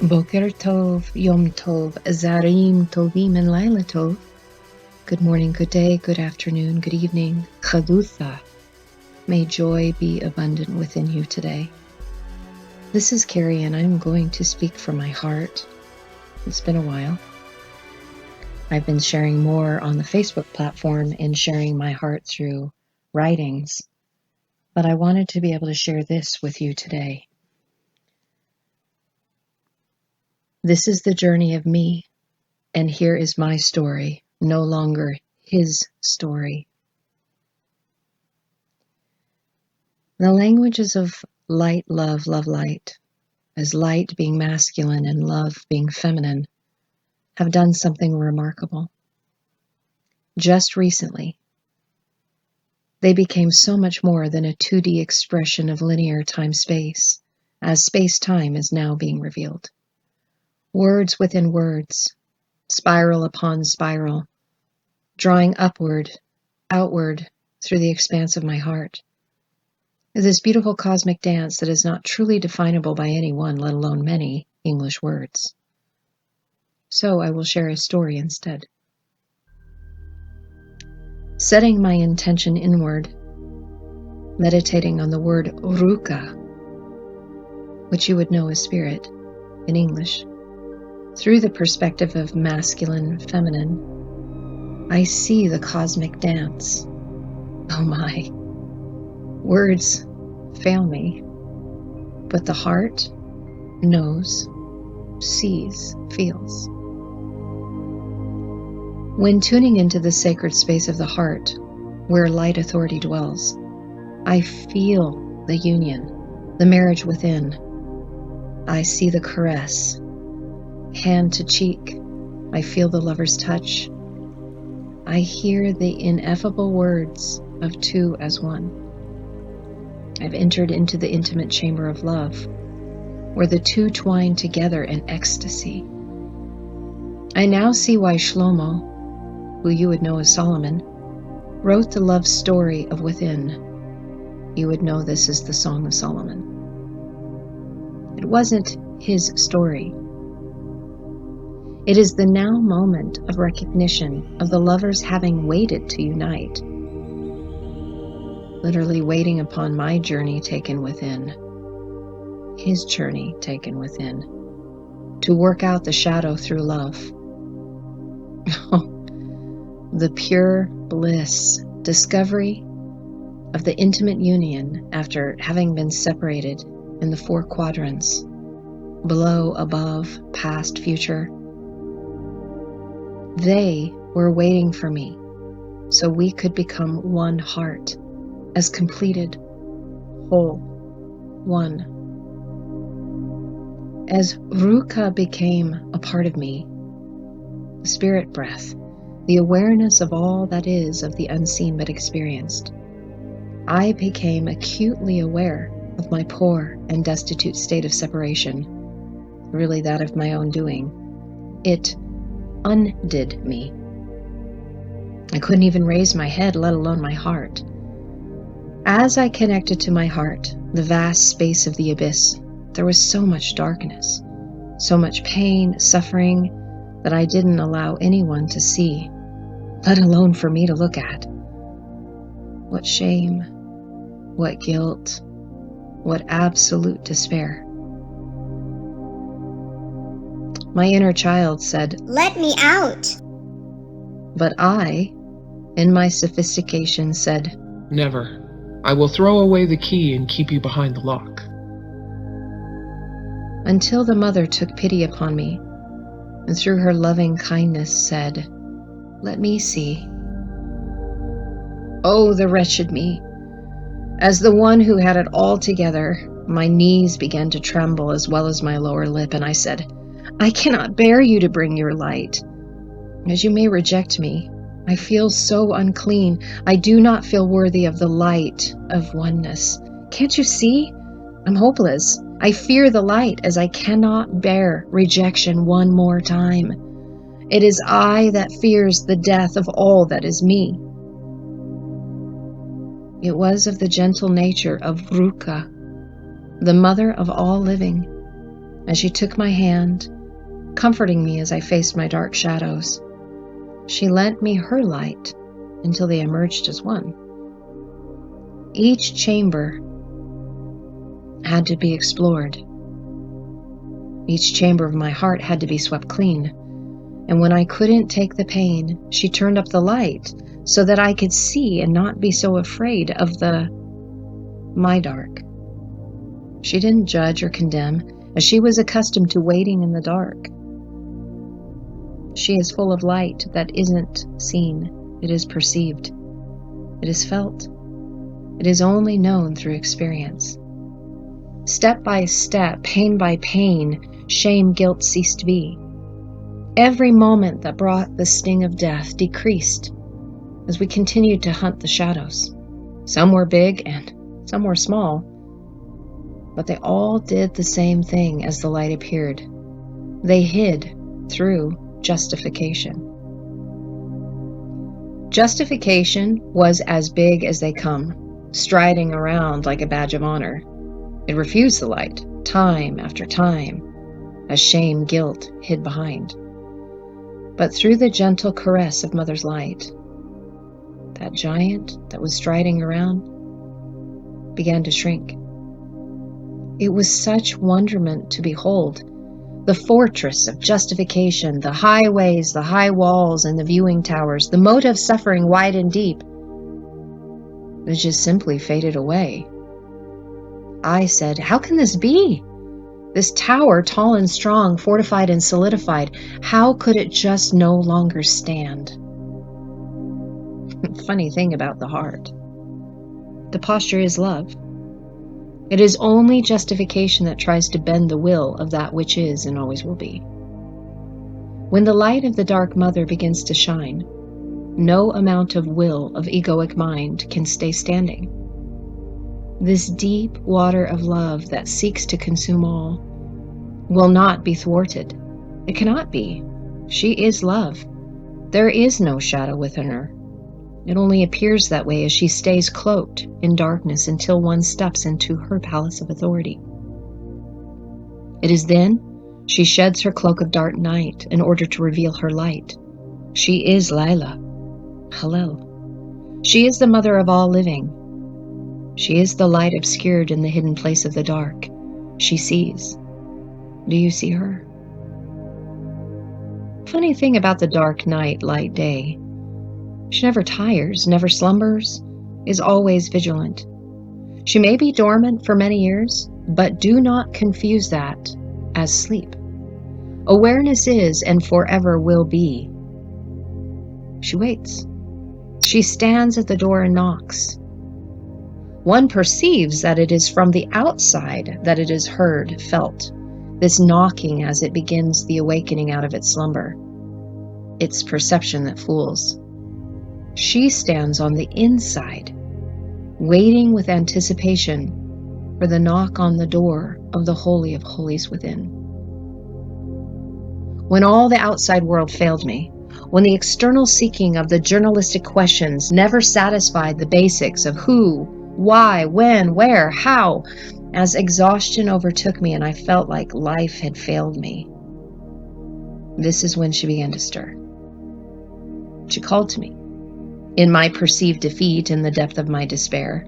Boker Tov, Yom Tov, Zarim Tovim, and Laila Tov. Good morning, good day, good afternoon, good evening. Chadutha. May joy be abundant within you today. This is Carrie, and I'm going to speak from my heart. It's been a while. I've been sharing more on the Facebook platform and sharing my heart through writings, but I wanted to be able to share this with you today. This is the journey of me, and here is my story, no longer his story. The languages of light, love, love, light, as light being masculine and love being feminine, have done something remarkable. Just recently, they became so much more than a 2D expression of linear time-space, as space-time is now being revealed. Words within words, spiral upon spiral, drawing upward, outward through the expanse of my heart. This beautiful cosmic dance that is not truly definable by any one, let alone many, English words. So I will share a story instead. Setting my intention inward, meditating on the word ruka, which you would know as spirit in English, through the perspective of masculine, feminine, I see the cosmic dance. Oh my, words fail me, but the heart knows, sees, feels. When tuning into the sacred space of the heart, where light authority dwells, I feel the union, the marriage within. I see the caress, hand to cheek. I feel the lover's touch. I hear the ineffable words of two as one. I've entered into the intimate chamber of love, where the two twine together in ecstasy. I now see why Shlomo, who you would know as Solomon, wrote the love story of within. You would know this as the Song of Solomon. It wasn't his story. It is the now moment of recognition of the lovers having waited to unite, literally waiting upon my journey taken within, his journey taken within, to work out the shadow through love. The pure bliss, discovery of the intimate union after having been separated in the four quadrants, below, above, past, future. They were waiting for me so we could become one heart, as completed, whole, one. As Ruka became a part of me, the spirit breath, the awareness of all that is of the unseen but experienced, I became acutely aware of my poor and destitute state of separation, really that of my own doing. It undid me. I couldn't even raise my head, let alone my heart. As I connected to my heart, the vast space of the abyss, there was so much darkness, so much pain, suffering, that I didn't allow anyone to see, let alone for me to look at. What shame, what guilt, what absolute despair. My inner child said, "Let me out." But I, in my sophistication, said, "Never. I will throw away the key and keep you behind the lock." Until the mother took pity upon me, and through her loving kindness said, "Let me see." Oh, the wretched me! As the one who had it all together, my knees began to tremble as well as my lower lip, and I said, "I cannot bear you to bring your light. As you may reject me, I feel so unclean. I do not feel worthy of the light of oneness. Can't you see? I'm hopeless. I fear the light as I cannot bear rejection one more time. It is I that fears the death of all that is me." It was of the gentle nature of Ruka, the mother of all living, as she took my hand, comforting me as I faced my dark shadows. She lent me her light until they emerged as one. Each chamber had to be explored. Each chamber of my heart had to be swept clean. And when I couldn't take the pain, she turned up the light so that I could see and not be so afraid of my dark. She didn't judge or condemn, as she was accustomed to waiting in the dark. She is full of light that isn't seen. It is perceived. It is felt. It is only known through experience. Step by step, pain by pain, shame, guilt ceased to be. Every moment that brought the sting of death decreased as we continued to hunt the shadows. Some were big and some were small, but they all did the same thing as the light appeared. They hid through justification. Justification was as big as they come, striding around like a badge of honor. It refused the light, time after time, as shame, guilt hid behind. But through the gentle caress of Mother's light, that giant that was striding around began to shrink. It was such wonderment to behold. The fortress of justification, the highways, the high walls, and the viewing towers, the moat of suffering wide and deep, it just simply faded away. I said, how can this be? This tower, tall and strong, fortified and solidified, how could it just no longer stand? Funny thing about the heart. The posture is love. It is only justification that tries to bend the will of that which is and always will be. When the light of the dark mother begins to shine, no amount of will of egoic mind can stay standing. This deep water of love that seeks to consume all will not be thwarted. It cannot be. She is love. There is no shadow within her. It only appears that way as she stays cloaked in darkness until one steps into her palace of authority. It is then she sheds her cloak of dark night in order to reveal her light. She is Lila. Hallel. She is the mother of all living. She is the light obscured in the hidden place of the dark. She sees. Do you see her? Funny thing about the dark night, light day. She never tires, never slumbers, is always vigilant. She may be dormant for many years, but do not confuse that as sleep. Awareness is and forever will be. She waits. She stands at the door and knocks. One perceives that it is from the outside that it is heard, felt, this knocking as it begins the awakening out of its slumber. It's perception that fools. She stands on the inside, waiting with anticipation for the knock on the door of the Holy of Holies within. When all the outside world failed me, when the external seeking of the journalistic questions never satisfied the basics of who, why, when, where, how, as exhaustion overtook me and I felt like life had failed me, this is when she began to stir. She called to me. In my perceived defeat, in the depth of my despair.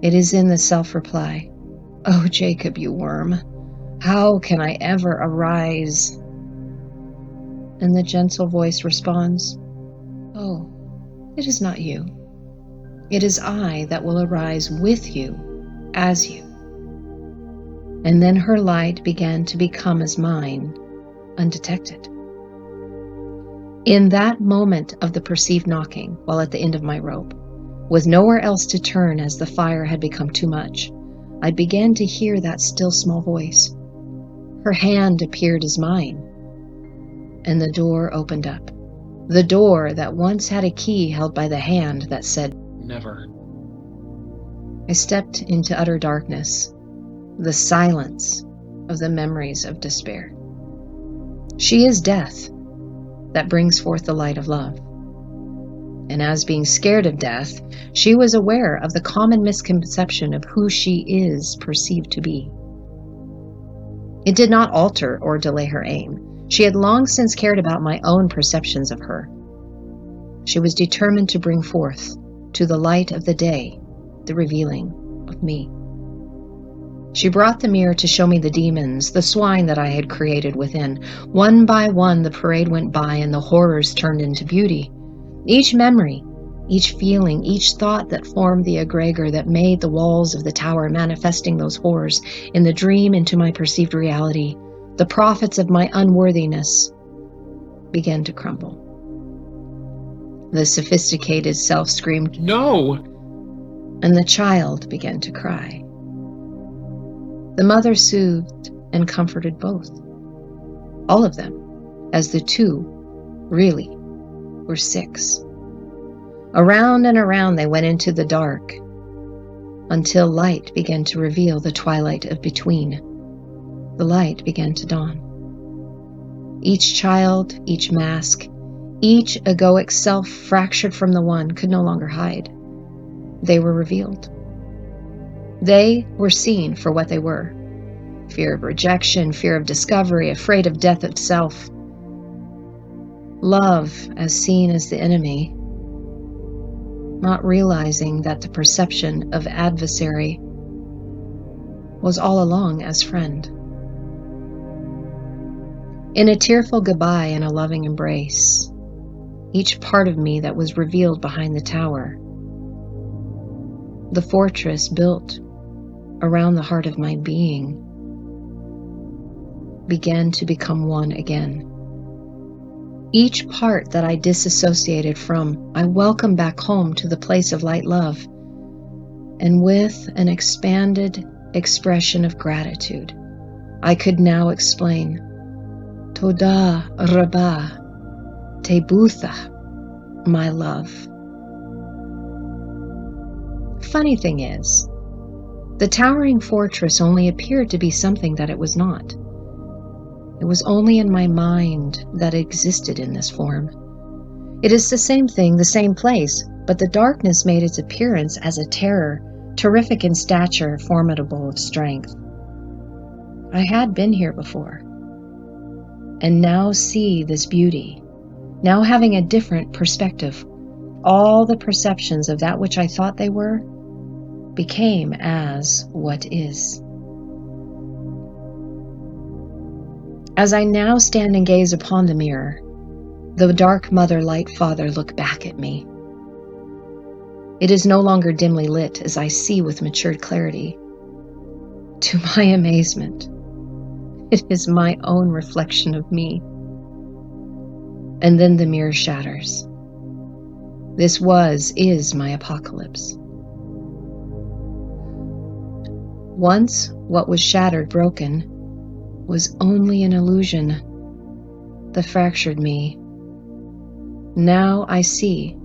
It is in the self-reply, "Oh, Jacob, you worm, how can I ever arise?" And the gentle voice responds, "Oh, it is not you. It is I that will arise with you, as you." And then her light began to become as mine, undetected. In that moment of the perceived knocking, while at the end of my rope, with nowhere else to turn as the fire had become too much, I began to hear that still small voice. Her hand appeared as mine, and the door opened up. The door that once had a key held by the hand that said, Never. I stepped into utter darkness, the silence of the memories of despair. She is death that brings forth the light of love. And as being scared of death, she was aware of the common misconception of who she is perceived to be. It did not alter or delay her aim. She had long since cared about my own perceptions of her. She was determined to bring forth, to the light of the day, the revealing of me. She brought the mirror to show me the demons, the swine that I had created within. One by one, the parade went by and the horrors turned into beauty. Each memory, each feeling, each thought that formed the egregor that made the walls of the tower manifesting those horrors in the dream into my perceived reality, the prophets of my unworthiness, began to crumble. The sophisticated self screamed, "No!" and the child began to cry. The mother soothed and comforted both, all of them, as the two, really, were 6. Around and around they went into the dark, until light began to reveal the twilight of between. The light began to dawn. Each child, each mask, each egoic self fractured from the one could no longer hide. They were revealed. They were seen for what they were. Fear of rejection, fear of discovery, afraid of death itself. Love as seen as the enemy, not realizing that the perception of adversary was all along as friend. In a tearful goodbye and a loving embrace, each part of me that was revealed behind the tower, the fortress built around the heart of my being, began to become one again. Each part that I disassociated from, I welcomed back home to the place of light love, and with an expanded expression of gratitude, I could now explain, Toda Rabba Tebutha, my love. Funny thing is, the towering fortress only appeared to be something that it was not. It was only in my mind that it existed in this form. It is the same thing, the same place, but the darkness made its appearance as a terror, terrific in stature, formidable of strength. I had been here before, and now see this beauty, now having a different perspective. All the perceptions of that which I thought they were became as what is. As I now stand and gaze upon the mirror, the dark mother light father look back at me. It is no longer dimly lit as I see with matured clarity. To my amazement, it is my own reflection of me. And then the mirror shatters. This is my apocalypse. Once what was shattered, broken, was only an illusion, the fractured me. Now I see,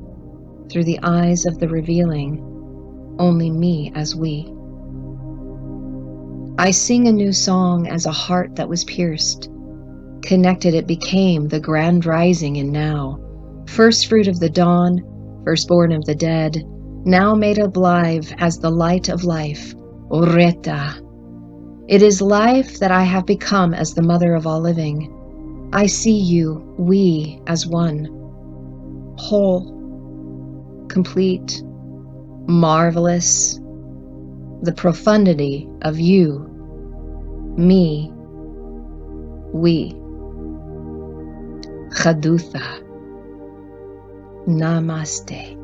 through the eyes of the revealing, only me as we. I sing a new song as a heart that was pierced. Connected it became the grand rising in now, first fruit of the dawn, firstborn of the dead, now made alive as the light of life, Oreta. It is life that I have become as the mother of all living. I see you, we, as one, whole, complete, marvelous. The profundity of you, me, we. Chadutha. Namaste.